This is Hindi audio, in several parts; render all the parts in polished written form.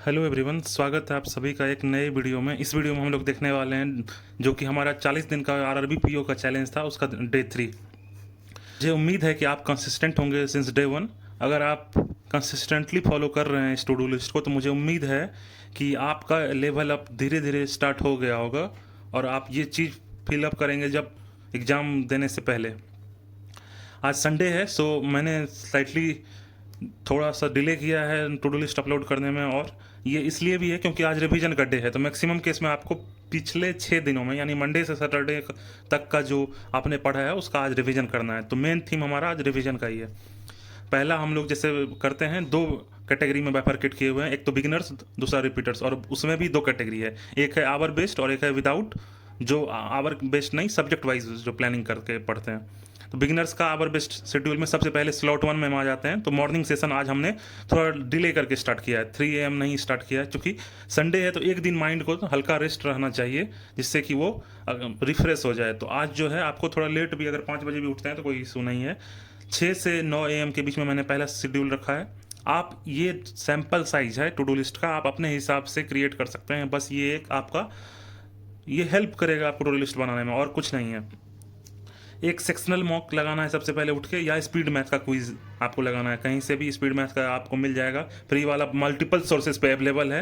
हेलो एवरीवन, स्वागत है आप सभी का एक नए वीडियो में। इस वीडियो में हम लोग देखने वाले हैं जो कि हमारा 40 दिन का आरआरबी पीओ का चैलेंज था, उसका डे 3। मुझे उम्मीद है कि आप कंसिस्टेंट होंगे सिंस डे 1। अगर आप कंसिस्टेंटली फॉलो कर रहे हैं इस टू डू लिस्ट को तो मुझे उम्मीद है कि आपका लेवल अप धीरे धीरे स्टार्ट हो गया होगा और आप ये चीज़ फिलअप करेंगे जब एग्ज़ाम देने से पहले। आज संडे है, सो मैंने स्लाइटली थोड़ा सा डिले किया है टू डू लिस्ट अपलोड करने में, और ये इसलिए भी है क्योंकि आज रिवीजन का डे है। तो मैक्सिमम केस में आपको पिछले 6 दिनों में यानी मंडे से सैटरडे तक का जो आपने पढ़ा है उसका आज रिवीजन करना है। तो मेन थीम हमारा आज रिवीजन का ही है। पहला हम लोग जैसे करते हैं, दो कैटेगरी में बाइफरकेट किए हुए हैं, एक तो बिगिनर्स, दूसरा रिपीटर्स, और उसमें भी दो कैटेगरी है, एक है आवर बेस्ड और एक है विदाउट, जो आवर बेस्ड नहीं सब्जेक्ट वाइज जो प्लानिंग करके पढ़ते हैं। तो बिगिनर्स का आवर बेस्ड शेड्यूल में सबसे पहले स्लॉट 1 में हम आ जाते हैं। तो मॉर्निंग सेशन आज हमने थोड़ा डिले करके स्टार्ट किया है, 3 AM नहीं स्टार्ट किया है, क्योंकि संडे है तो एक दिन माइंड को तो हल्का रेस्ट रहना चाहिए जिससे कि वो रिफ्रेश हो जाए। तो आज जो है आपको थोड़ा लेट भी, अगर 5 बजे भी उठते हैं तो कोई इशू नहीं है। 6 से 9 AM के बीच में मैंने पहला शेड्यूल रखा है। आप ये सैम्पल साइज है टू डू लिस्ट का, आप अपने हिसाब से क्रिएट कर सकते हैं। बस ये एक आपका ये हेल्प करेगा आपको टू डू लिस्ट बनाने में, और कुछ नहीं है। एक सेक्शनल मॉक लगाना है सबसे पहले उठ के, या स्पीड मैथ का क्विज आपको लगाना है। कहीं से भी स्पीड मैथ का आपको मिल जाएगा, फ्री वाला मल्टीपल सोर्सेज पे अवेलेबल है।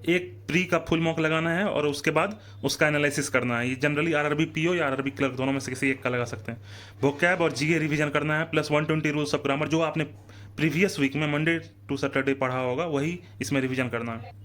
एक प्री का फुल मॉक लगाना है और उसके बाद उसका एनालिसिस करना है। ये जनरली आरआरबी पीओ या आरआरबी क्लर्क दोनों में से किसी एक का लगा सकते हैं। वोकैब और जीए रिवीजन करना है, प्लस 120 रूल्स ऑफ ग्रामर जो आपने प्रीवियस वीक में मंडे टू सैटरडे पढ़ा होगा वही इसमें रिवीजन करना है।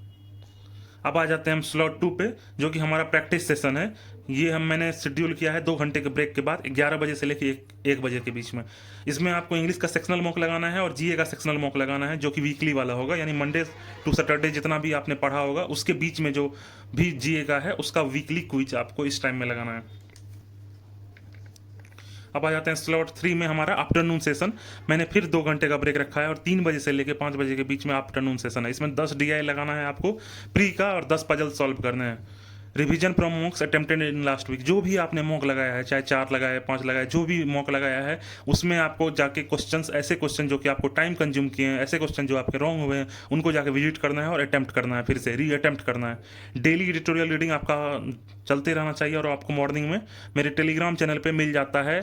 अब आ जाते हैं हम स्लॉट 2 पे, जो कि हमारा प्रैक्टिस सेशन है। ये मैंने शेड्यूल किया है 2 घंटे के ब्रेक के बाद 11 बजे से लेकर 1 बजे के बीच में। इसमें आपको इंग्लिश का सेक्शनल मॉक लगाना है और जीए का सेक्शनल मॉक लगाना है, जो कि वीकली वाला होगा, यानी मंडे टू सैटरडे जितना भी आपने पढ़ा होगा उसके बीच में जो भी जीए का है उसका वीकली क्विज आपको इस टाइम में लगाना है। अब आ जाते हैं स्लॉट 3 में, हमारा आफ्टरनून सेशन। मैंने फिर 2 घंटे का ब्रेक रखा है और 3 बजे से लेकर 5 बजे के बीच में आफ्टरनून सेशन है। इसमें 10 DI लगाना है आपको प्री का और 10 पजल सॉल्व करने हैं। Revision from mocks attempted in last week, जो भी आपने मॉक लगाया है, चाहे 4 लगाया है, 5 लगाया है, जो भी मॉक लगाया है उसमें आपको जाके क्वेश्चंस, ऐसे क्वेश्चन जो कि आपको टाइम कंज्यूम किए हैं, ऐसे क्वेश्चन जो आपके रॉन्ग हुए हैं, उनको जाके विजिट करना है और अटेम्प्ट करना है, फिर से री अटेम्प्ट करना है। डेली एडिटोरियल रीडिंग आपका चलते रहना चाहिए, और आपको मॉर्निंग में मेरे टेलीग्राम चैनल पर मिल जाता है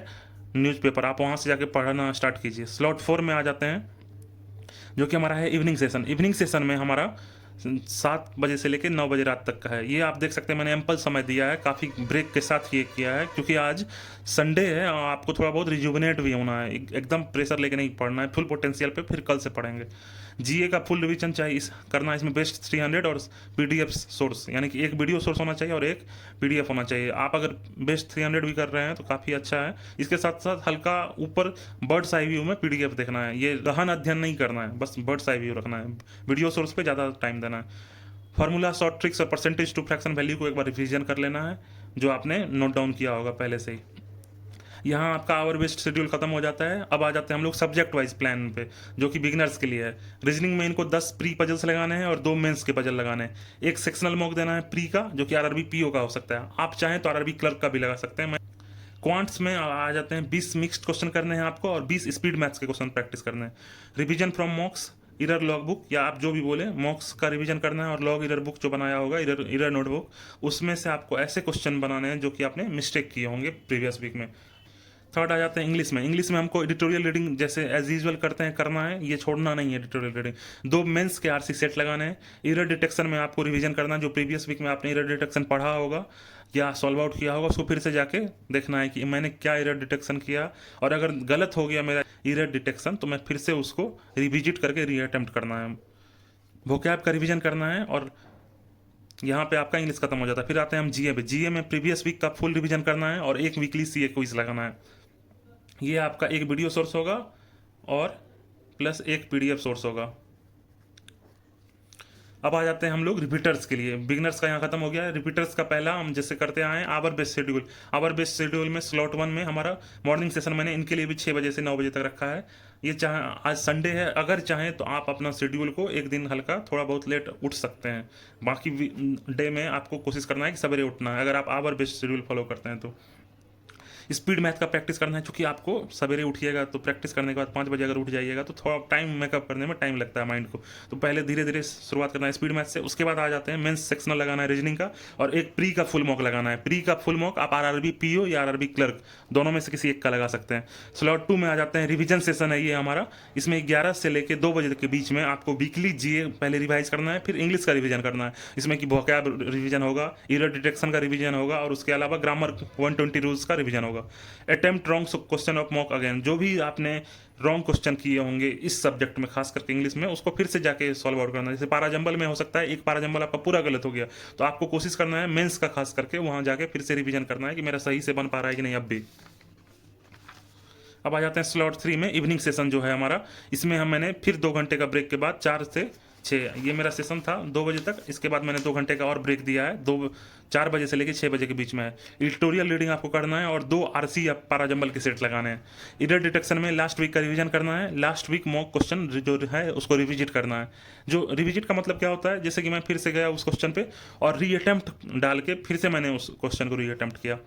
न्यूज़पेपर, आप वहाँ से जाके पढ़ना स्टार्ट कीजिए। स्लॉट 4 में आ जाते हैं, जो कि हमारा है इवनिंग सेशन। इवनिंग सेशन में हमारा 7 बजे से लेकर 9 बजे रात तक का है। ये आप देख सकते हैं मैंने एम्पल समय दिया है, काफ़ी ब्रेक के साथ ये किया है, क्योंकि आज संडे है और आपको थोड़ा बहुत रिजुविनेट भी होना है। एकदम प्रेशर लेके नहीं पढ़ना है, फुल पोटेंशियल पे, फिर कल से पढ़ेंगे। जीए का फुल रिवीजन चाहिए करना है। इसमें बेस्ट 300 और पीडीएफ सोर्स, यानी कि एक वीडियो सोर्स होना चाहिए और एक पीडीएफ होना चाहिए। आप अगर बेस्ट 300 भी कर रहे हैं तो काफ़ी अच्छा है। इसके साथ साथ हल्का ऊपर बर्ड्स आई व्यू में पीडीएफ देखना है। ये गहन अध्ययन नहीं करना है, बस बर्ड्स आई व्यू रखना है। वीडियो सोर्स पे ज़्यादा टाइम देना है। फार्मूला, शॉर्ट ट्रिक्स और परसेंटेज टू फ्रैक्शन वैल्यू को एक बार रिवीजन कर लेना है, जो आपने नोट डाउन किया होगा पहले से ही। यहाँ आपका आवर बेस्ड शेड्यूल खत्म हो जाता है। अब आ जाते हैं हम लोग सब्जेक्ट वाइज प्लान पे, जो कि बिगिनर्स के लिए है। रीजनिंग में इनको 10 प्री पजल्स लगाने हैं और 2 मेंस के पजल लगाने हैं। एक सेक्शनल मॉक देना है प्री का, जो कि आरआरबी पीओ का हो सकता है, आप चाहें तो आरआरबी क्लर्क का भी लगा सकते हैं। क्वांट्स में आ जाते हैं, 20 मिक्स्ड क्वेश्चन करने हैं आपको और 20 स्पीड मैथ्स के क्वेश्चन प्रैक्टिस करने हैं। Revision from मॉक्स, error log book, या आप जो भी बोले, मॉक्स का रिवीजन करना है और लॉग इरर बुक जो बनाया होगा, इरर नोटबुक, उसमें से आपको ऐसे क्वेश्चन बनाने हैं जो कि आपने मिस्टेक किए होंगे प्रीवियस वीक में। थर्ड आ जाते हैं इंग्लिश में। इंग्लिश में हमको एडिटोरियल रीडिंग जैसे एज यूजुअल करते हैं करना है, ये छोड़ना नहीं है एडिटोरियल रीडिंग। 2 मेंस के आरसी सेट लगाने हैं। इरर डिटेक्शन में आपको रिवीजन करना है, जो प्रीवियस वीक में आपने इरर डिटेक्शन पढ़ा होगा या सॉल्व आउट किया होगा, उसको फिर से जाके देखना है कि मैंने क्या इरर डिटेक्शन किया, और अगर गलत हो गया मेरा इरर डिटेक्शन तो मैं फिर से उसको रिविजिट करके री अटेम्प्ट करना है। वोकैब का रिवीजन करना है, और यहाँ पे आपका इंग्लिश खत्म हो जाता है। फिर आते हैं हम जीए पे। जीए में प्रीवियस वीक का फुल रिवीजन करना है और एक वीकली सीए क्विज लगाना है। ये आपका एक वीडियो सोर्स होगा और प्लस एक पीडीएफ सोर्स होगा। अब आ जाते हैं हम लोग रिपीटर्स के लिए। बिगनर्स का यहाँ खत्म हो गया है। रिपीटर्स का पहला हम जैसे करते आए हैं our best schedule. Our best schedule में स्लॉट 1 में हमारा मॉर्निंग सेशन मैंने इनके लिए भी 6 बजे से 9 बजे तक रखा है। ये चाहे आज संडे है, अगर चाहें तो आप अपना शेड्यूल को एक दिन हल्का थोड़ा बहुत लेट उठ सकते हैं। बाकी डे में आपको कोशिश करना है कि सवेरे उठना है, अगर आप आवर बेस्ट शेड्यूल फॉलो करते हैं तो। स्पीड मैथ का प्रैक्टिस करना है, क्योंकि आपको सवेरे उठिएगा तो प्रैक्टिस करने के बाद 5 बजे अगर उठ जाइएगा तो थोड़ा टाइम मेकअप करने में टाइम लगता है माइंड को। तो पहले धीरे धीरे शुरुआत करना है स्पीड मैथ से, उसके बाद आ जाते हैं मेंस सेक्शनल लगाना है रीजनिंग का, और एक प्री का फुल मॉक लगाना है। प्री का फुल मॉक आप आरआरबी पीओ या आरआरबी क्लर्क दोनों में से किसी एक का लगा सकते हैं। स्लॉट 2 में आ जाते हैं रिवीजन सेशन है ये हमारा। इसमें 11 से लेकर 2 बजे के बीच में आपको वीकली जीए पहले रिवाइज करना है, फिर इंग्लिश का रिवीजन करना है। इसमें कि वोकैब रिवीजन होगा, एरर डिटेक्शन का रिवीजन होगा, और उसके अलावा ग्रामर 120 रूल्स का रिवीजन होगा। Attempt wrong question of mock again, जो भी आपने रॉन्ग क्वेश्चन किए होंगे इस सब्जेक्ट में, खास करके इंग्लिश में, उसको फिर से जाके सॉल्व आउट करना है। जैसे पाराजंबल में हो सकता है एक पाराजंबल आपका पूरा गलत हो गया, तो आपको कोशिश करना है मेंस का खास करके वहां जाके फिर से रिवीजन करना है कि मेरा सही से बन पा रहा है कि नहीं अब भी। अब आ जाते हैं स्लॉट 3 में इवनिंग सेशन जो है हमारा। इसमें मैंने फिर 2 घंटे का ब्रेक के बाद 4 से 6 ये मेरा सेशन था 2 बजे तक। इसके बाद मैंने 2 घंटे का और ब्रेक दिया है, 4 बजे से लेकर 6 बजे के बीच में है। एडिटोरियल रीडिंग आपको करना है और 2 आरसी या पाराजंबल के सेट लगाने हैं। एरर डिटेक्शन में लास्ट वीक का रिवीजन करना है, लास्ट वीक मॉक क्वेश्चन जो है उसको रिविजिट करना है। जो रिविजिट का मतलब क्या होता है, जैसे कि मैं फिर से गया उस क्वेश्चन पे और रीअटेम्प्ट डाल के फिर से मैंने उस क्वेश्चन को रीअटेम्प्ट किया।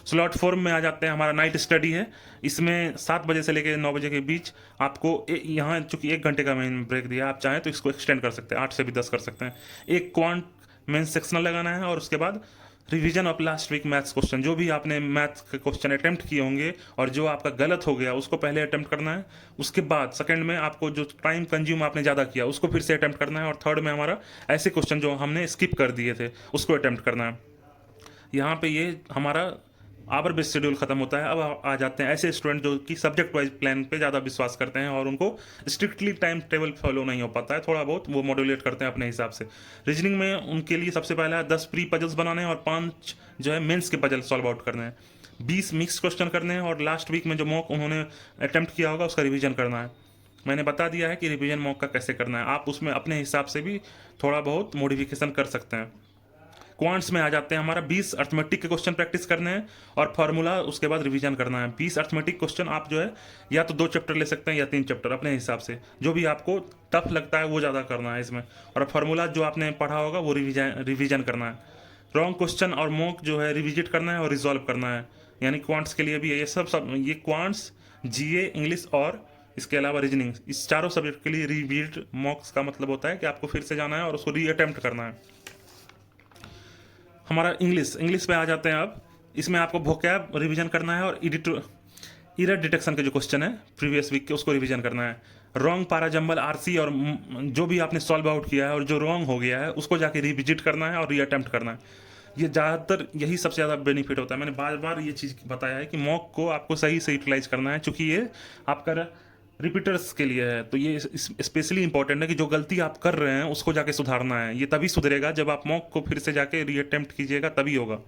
स्लॉट 4 में आ जाते हैं, हमारा नाइट स्टडी है। इसमें 7 बजे से लेकर 9 बजे के बीच आपको यहाँ चूंकि 1 घंटे का मैंने ब्रेक दिया, आप चाहें तो इसको एक्सटेंड कर सकते हैं, 8 से भी 10 कर सकते हैं। एक क्वांट मेन सेक्शनल लगाना है और उसके बाद revision of last week maths question, जो भी आपने मैथ के क्वेश्चन अटेम्प्ट किए होंगे और जो आपका गलत हो गया उसको पहले अटेम्प्ट करना है। उसके बाद सेकंड में आपको जो टाइम कंज्यूम आपने ज़्यादा किया उसको फिर से अटेम्प्ट करना है, और थर्ड में हमारा ऐसे क्वेश्चन जो हमने स्किप कर दिए थे उसको अटेम्प्ट करना है। यहाँ पे ये हमारा आवर बेस्ड शेड्यूल खत्म होता है। अब आ जाते हैं ऐसे स्टूडेंट जो कि सब्जेक्ट वाइज प्लान पे ज़्यादा विश्वास करते हैं और उनको स्ट्रिक्टली टाइम टेबल फॉलो नहीं हो पाता है, थोड़ा बहुत वो मॉड्यूलेट करते हैं अपने हिसाब से। रीजनिंग में उनके लिए सबसे पहला है 10 प्री पजल्स बनाने हैं और 5 जो है मेंस के पजल सॉल्व आउट करने हैं। 20 मिक्स क्वेश्चन करने हैं और लास्ट वीक में जो मॉक उन्होंने अटेम्प्ट किया होगा उसका रिविजन करना है। मैंने बता दिया है कि रिविजन मॉक का कैसे करना है, आप उसमें अपने हिसाब से भी थोड़ा बहुत मॉडिफिकेशन कर सकते हैं। क्वांट्स में आ जाते हैं, हमारा 20 अर्थमेटिक के क्वेश्चन प्रैक्टिस करने हैं और फार्मूला उसके बाद रिवीजन करना है। 20 अर्थमेटिक क्वेश्चन आप जो है या तो 2 चैप्टर ले सकते हैं या 3 चैप्टर अपने हिसाब से, जो भी आपको टफ लगता है वो ज़्यादा करना है इसमें। और फार्मूला जो आपने पढ़ा होगा वो रिवीजन करना है। रॉन्ग क्वेश्चन और मॉक जो है रिविजिट करना है और रिजॉल्व करना है। यानी क्वांट्स के लिए भी ये सब ये क्वांट्स, जीए, इंग्लिश और इसके अलावा रीजनिंग, इस चारों सब्जेक्ट के लिए रिविजिट मॉक्स का मतलब होता है कि आपको फिर से जाना है और उसको रीअटेम्प्ट करना है। हमारा इंग्लिश पे आ जाते हैं अब। इसमें आपको वोकैब रिवीजन करना है और एरर डिटेक्शन के जो क्वेश्चन है प्रीवियस वीक के उसको रिवीजन करना है। रॉन्ग पाराजंबल, आरसी और जो भी आपने सॉल्व आउट किया है और जो रॉन्ग हो गया है उसको जाके रिविजिट करना है और रीअटेम्प्ट करना है। ये ज़्यादातर यही सबसे ज़्यादा बेनिफिट होता है। मैंने बार बार ये चीज़ बताया है कि मॉक को आपको सही से यूटिलाइज करना है, चूँकि ये आपका रिपीटर्स के लिए है। तो ये स्पेशली इंपॉर्टेंट है कि जो गलती आप कर रहे हैं उसको जाके सुधारना है। ये तभी सुधरेगा जब आप मॉक को फिर से जाके रीअटेम्प्ट कीजिएगा, तभी होगा।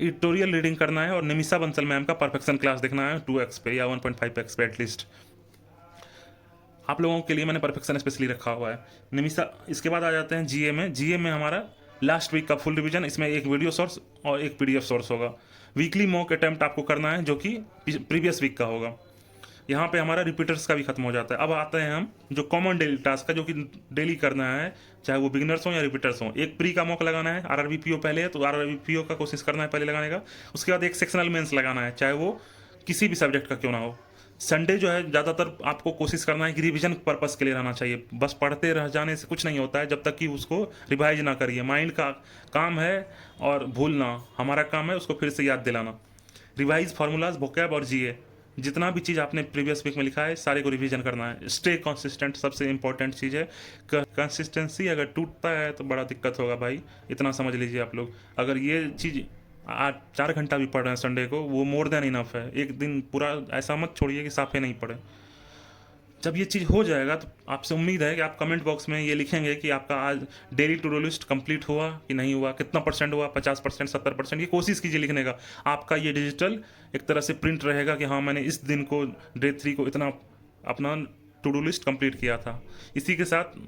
एडिटोरियल रीडिंग करना है और निमिषा बंसल मैम का परफेक्शन क्लास देखना है 2x पे या 1.5x पे एटलीस्ट। आप लोगों के लिए मैंने परफेक्शन स्पेशली रखा हुआ है निमिषा। इसके बाद आ जाते हैं जीए में। जीए में हमारा लास्ट वीक का फुल रिवीजन, इसमें एक वीडियो सोर्स और एक पीडीएफ सोर्स होगा। वीकली मॉक अटेम्प्ट आपको करना है जो कि प्रीवियस वीक का होगा। यहाँ पे हमारा रिपीटर्स का भी खत्म हो जाता है। अब आते हैं हम जो कॉमन डेली टास्क का, जो कि डेली करना है, चाहे वो बिगिनर्स हो या रिपीटर्स हो। एक प्री का मॉक लगाना है, आरआरबी पीओ पहले है तो आरआरबी पीओ का कोशिश करना है पहले लगाने का। उसके बाद एक सेक्शनल मेंस लगाना है, चाहे वो किसी भी सब्जेक्ट का क्यों ना हो। संडे जो है ज़्यादातर आपको कोशिश करना है कि रिवीजन पर्पस के लिए रहना चाहिए। बस पढ़ते रह जाने से कुछ नहीं होता है जब तक कि उसको रिवाइज ना करिए। माइंड का काम है और भूलना हमारा काम है, उसको फिर से याद दिलाना। रिवाइज फार्मूलाज, वोकैब और जीए, जितना भी चीज़ आपने प्रीवियस वीक में लिखा है सारे को रिवीजन करना है। स्टे कंसिस्टेंट सबसे इंपॉर्टेंट चीज़ है। कंसिस्टेंसी अगर टूटता है तो बड़ा दिक्कत होगा भाई, इतना समझ लीजिए आप लोग। अगर ये चीज़ 4 घंटा भी पढ़ रहे हैं संडे को, वो मोर देन इनफ है। एक दिन पूरा ऐसा मत छोड़िए कि साफे नहीं पढ़े। जब ये चीज़ हो जाएगा तो आपसे उम्मीद है कि आप कमेंट बॉक्स में ये लिखेंगे कि आपका आज daily to do list complete हुआ कि नहीं हुआ, कितना परसेंट हुआ, 50%, 70%। ये कोशिश कीजिए लिखने का। आपका ये डिजिटल एक तरह से प्रिंट रहेगा कि हाँ मैंने इस दिन को, डे 3 को इतना अपना टू डू लिस्ट कंप्लीट किया था। इसी के साथ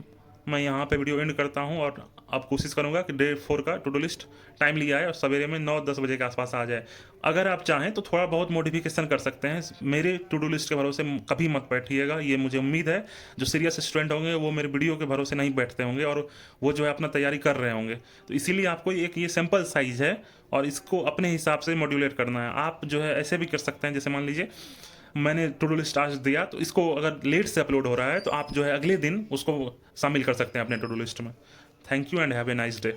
मैं यहाँ पे वीडियो एंड करता हूँ और अब कोशिश करूँगा कि डे 4 का टू डू लिस्ट टाइमली आए और सवेरे में 9-10 बजे के आसपास आ जाए। अगर आप चाहें तो थोड़ा बहुत मॉडिफिकेशन कर सकते हैं। मेरे टू डू लिस्ट के भरोसे कभी मत बैठिएगा, ये मुझे उम्मीद है जो सीरियस स्टूडेंट होंगे वो मेरे वीडियो के भरोसे नहीं बैठते होंगे और वो जो है अपना तैयारी कर रहे होंगे। तो इसीलिए आपको एक ये सैम्पल साइज़ है और इसको अपने हिसाब से मॉड्यूलेट करना है। आप जो है ऐसे भी कर सकते हैं, जैसे मान लीजिए मैंने टू डू लिस्ट आज दिया तो इसको अगर लेट से अपलोड हो रहा है तो आप जो है अगले दिन उसको शामिल कर सकते हैं अपने टू डू लिस्ट में। Thank you and have a nice day.